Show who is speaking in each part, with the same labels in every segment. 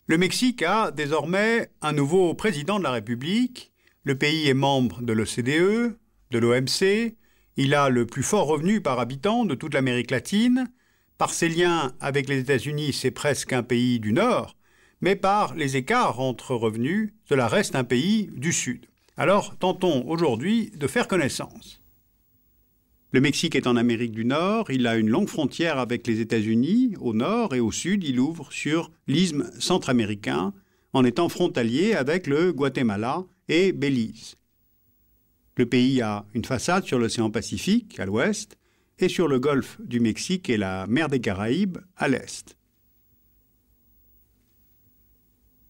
Speaker 1: Le Mexique a désormais un nouveau président de la République. Le pays est membre de l'OCDE, de l'OMC. Il a le plus fort revenu par habitant de toute l'Amérique latine. Par ses liens avec les États-Unis, c'est presque un pays du Nord, mais par les écarts entre revenus, cela reste un pays du Sud. Alors, tentons aujourd'hui de faire connaissance. Le Mexique est en Amérique du Nord, il a une longue frontière avec les États-Unis, au nord et au sud, il ouvre sur l'isthme centra-américain, en étant frontalier avec le Guatemala et Belize. Le pays a une façade sur l'océan Pacifique, à l'ouest, et sur le golfe du Mexique et la mer des Caraïbes, à l'est.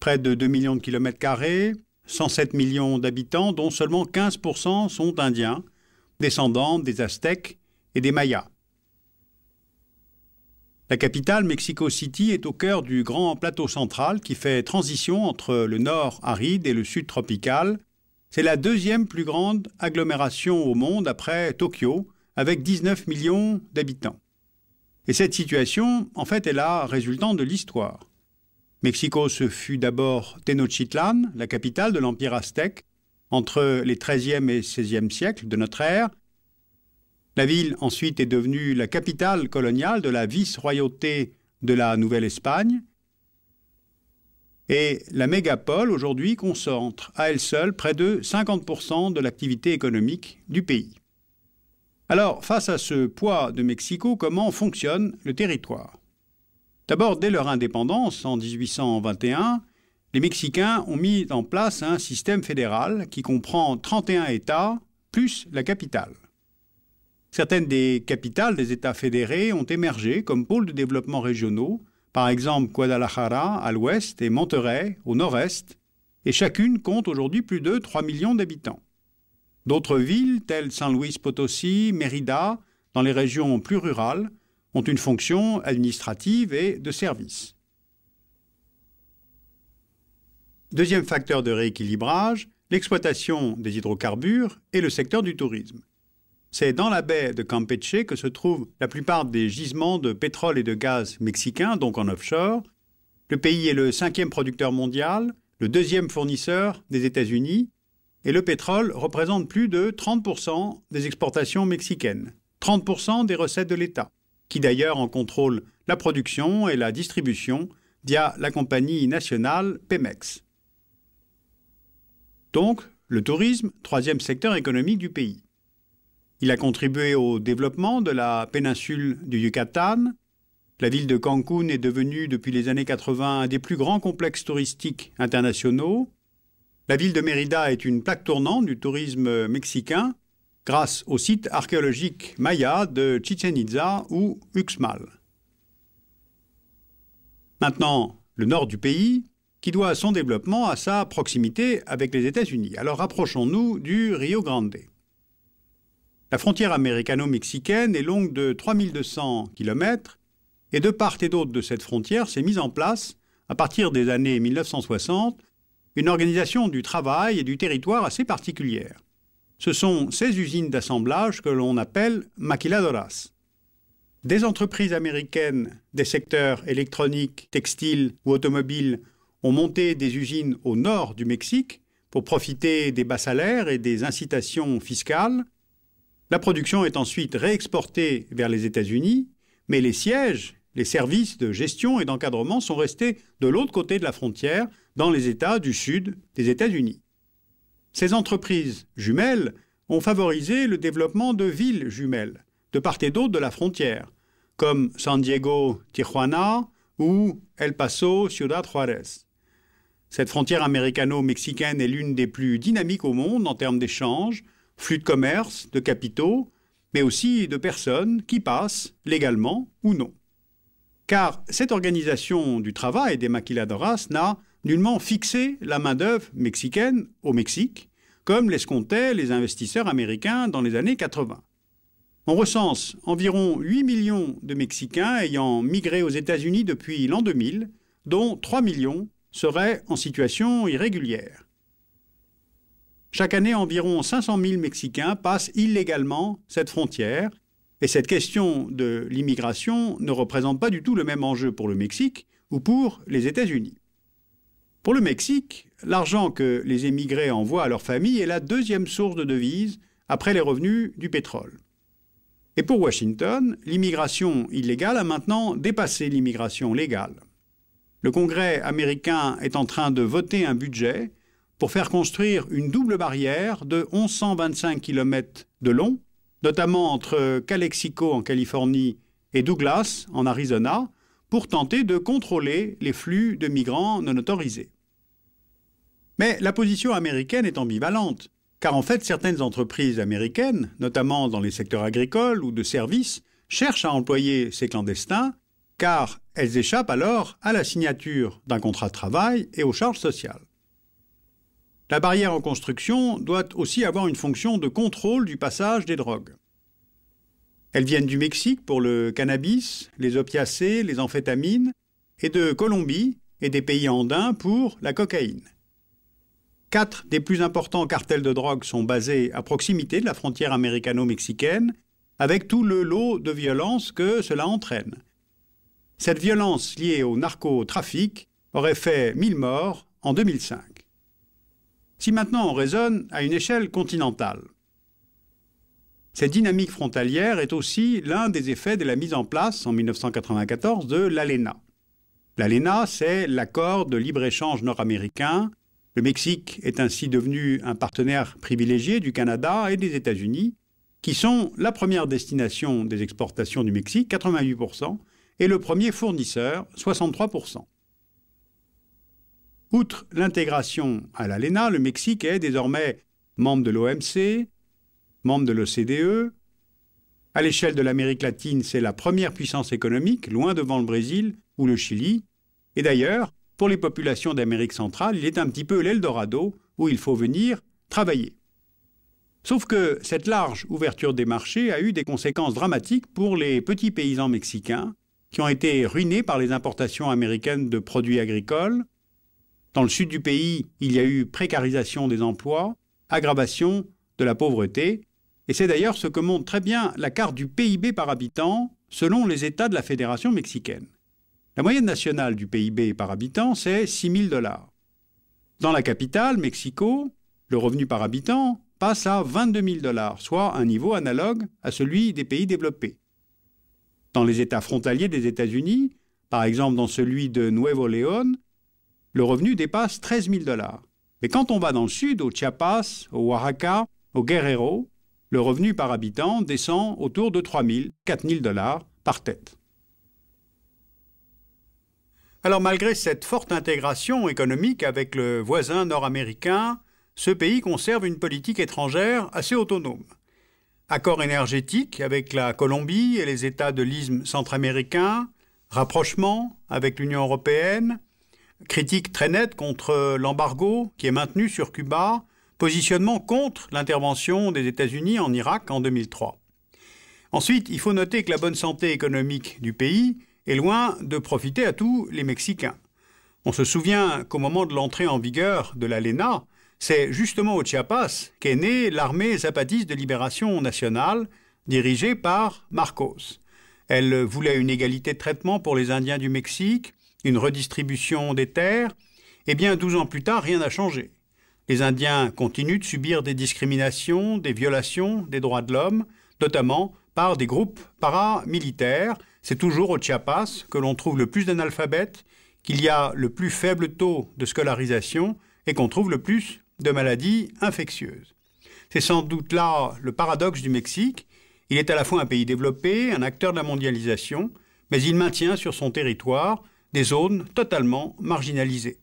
Speaker 1: Près de 2 millions de kilomètres carrés, 107 millions d'habitants, dont seulement 15% sont indiens, descendants des Aztèques et des Mayas. La capitale, Mexico City, est au cœur du grand plateau central qui fait transition entre le nord aride et le sud tropical. C'est la deuxième plus grande agglomération au monde après Tokyo, avec 19 millions d'habitants. Et cette situation, en fait, est la résultante de l'histoire. Mexico, ce fut d'abord Tenochtitlan, la capitale de l'Empire aztèque, entre les XIIIe et XVIe siècles de notre ère. La ville ensuite est devenue la capitale coloniale de la vice-royauté de la Nouvelle-Espagne. Et la mégapole, aujourd'hui, concentre à elle seule près de 50% de l'activité économique du pays. Alors, face à ce poids de Mexico, comment fonctionne le territoire? D'abord, dès leur indépendance, en 1821, les Mexicains ont mis en place un système fédéral qui comprend 31 États, plus la capitale. Certaines des capitales des États fédérés ont émergé comme pôles de développement régionaux, par exemple Guadalajara à l'ouest et Monterrey au nord-est, et chacune compte aujourd'hui plus de 3 millions d'habitants. D'autres villes, telles San Luis Potosí, Mérida, dans les régions plus rurales, ont une fonction administrative et de service. Deuxième facteur de rééquilibrage, l'exploitation des hydrocarbures et le secteur du tourisme. C'est dans la baie de Campeche que se trouvent la plupart des gisements de pétrole et de gaz mexicains, donc en offshore. Le pays est le 5e producteur mondial, le 2e fournisseur des États-Unis, et le pétrole représente plus de 30% des exportations mexicaines, 30% des recettes de l'État, qui d'ailleurs en contrôle la production et la distribution via la compagnie nationale Pemex. Donc, le tourisme, 3e secteur économique du pays. Il a contribué au développement de la péninsule du Yucatan. La ville de Cancún est devenue depuis les années 80 un des plus grands complexes touristiques internationaux. La ville de Mérida est une plaque tournante du tourisme mexicain grâce au site archéologique maya de Chichén Itzá ou Uxmal. Maintenant, le nord du pays, qui doit son développement à sa proximité avec les États-Unis. Alors rapprochons-nous du Rio Grande. La frontière américano-mexicaine est longue de 3200 km et de part et d'autre de cette frontière s'est mise en place, à partir des années 1960, une organisation du travail et du territoire assez particulière. Ce sont ces usines d'assemblage que l'on appelle maquiladoras. Des entreprises américaines des secteurs électroniques, textiles ou automobiles ont monté des usines au nord du Mexique pour profiter des bas salaires et des incitations fiscales. La production est ensuite réexportée vers les États-Unis, mais les sièges, les services de gestion et d'encadrement sont restés de l'autre côté de la frontière, dans les États du sud des États-Unis. Ces entreprises jumelles ont favorisé le développement de villes jumelles, de part et d'autre de la frontière, comme San Diego, Tijuana ou El Paso, Ciudad Juárez. Cette frontière américano-mexicaine est l'une des plus dynamiques au monde en termes d'échanges, flux de commerce, de capitaux, mais aussi de personnes qui passent légalement ou non. Car cette organisation du travail des maquiladoras n'a nullement fixé la main-d'œuvre mexicaine au Mexique, comme l'escomptaient les investisseurs américains dans les années 80. On recense environ 8 millions de Mexicains ayant migré aux États-Unis depuis l'an 2000, dont 3 millions seraient en situation irrégulière. Chaque année, environ 500 000 Mexicains passent illégalement cette frontière, et cette question de l'immigration ne représente pas du tout le même enjeu pour le Mexique ou pour les États-Unis. Pour le Mexique, l'argent que les émigrés envoient à leur famille est la deuxième source de devises après les revenus du pétrole. Et pour Washington, l'immigration illégale a maintenant dépassé l'immigration légale. Le Congrès américain est en train de voter un budget pour faire construire une double barrière de 1125 km de long, notamment entre Calexico en Californie et Douglas en Arizona, pour tenter de contrôler les flux de migrants non autorisés. Mais la position américaine est ambivalente, car en fait certaines entreprises américaines, notamment dans les secteurs agricoles ou de services, cherchent à employer ces clandestins, car elles échappent alors à la signature d'un contrat de travail et aux charges sociales. La barrière en construction doit aussi avoir une fonction de contrôle du passage des drogues. Elles viennent du Mexique pour le cannabis, les opiacés, les amphétamines, et de Colombie et des pays andins pour la cocaïne. 4 des plus importants cartels de drogue sont basés à proximité de la frontière américano-mexicaine, avec tout le lot de violence que cela entraîne. Cette violence liée au narcotrafic aurait fait 1000 morts en 2005. Si maintenant on raisonne à une échelle continentale, cette dynamique frontalière est aussi l'un des effets de la mise en place en 1994 de l'ALENA. L'ALENA, c'est l'accord de libre-échange nord-américain. Le Mexique est ainsi devenu un partenaire privilégié du Canada et des États-Unis, qui sont la première destination des exportations du Mexique, 88%, et le premier fournisseur, 63%. Outre l'intégration à l'ALENA, le Mexique est désormais membre de l'OMC, membre de l'OCDE. À l'échelle de l'Amérique latine, c'est la première puissance économique, loin devant le Brésil ou le Chili. Et d'ailleurs, pour les populations d'Amérique centrale, il est un petit peu l'Eldorado où il faut venir travailler. Sauf que cette large ouverture des marchés a eu des conséquences dramatiques pour les petits paysans mexicains qui ont été ruinés par les importations américaines de produits agricoles. Dans le sud du pays, il y a eu précarisation des emplois, aggravation de la pauvreté, et c'est d'ailleurs ce que montre très bien la carte du PIB par habitant selon les États de la Fédération mexicaine. La moyenne nationale du PIB par habitant, c'est 6 000 $. Dans la capitale, Mexico, le revenu par habitant passe à 22 000 $, soit un niveau analogue à celui des pays développés. Dans les États frontaliers des États-Unis, par exemple dans celui de Nuevo León, le revenu dépasse 13 000 $. Mais quand on va dans le sud, au Chiapas, au Oaxaca, au Guerrero, le revenu par habitant descend autour de 3 000, 4 000 $ par tête. Alors malgré cette forte intégration économique avec le voisin nord-américain, ce pays conserve une politique étrangère assez autonome. Accord énergétique avec la Colombie et les États de l'isthme centra-américain, rapprochement avec l'Union européenne, critique très nette contre l'embargo qui est maintenu sur Cuba, positionnement contre l'intervention des États-Unis en Irak en 2003. Ensuite, il faut noter que la bonne santé économique du pays est loin de profiter à tous les Mexicains. On se souvient qu'au moment de l'entrée en vigueur de l'ALENA, c'est justement au Chiapas qu'est née l'armée zapatiste de libération nationale, dirigée par Marcos. Elle voulait une égalité de traitement pour les Indiens du Mexique, une redistribution des terres. Eh bien, 12 ans plus tard, rien n'a changé. Les Indiens continuent de subir des discriminations, des violations des droits de l'homme, notamment par des groupes paramilitaires. C'est toujours au Chiapas que l'on trouve le plus d'analphabètes, qu'il y a le plus faible taux de scolarisation et qu'on trouve le plus de maladies infectieuses. C'est sans doute là le paradoxe du Mexique. Il est à la fois un pays développé, un acteur de la mondialisation, mais il maintient sur son territoire des zones totalement marginalisées.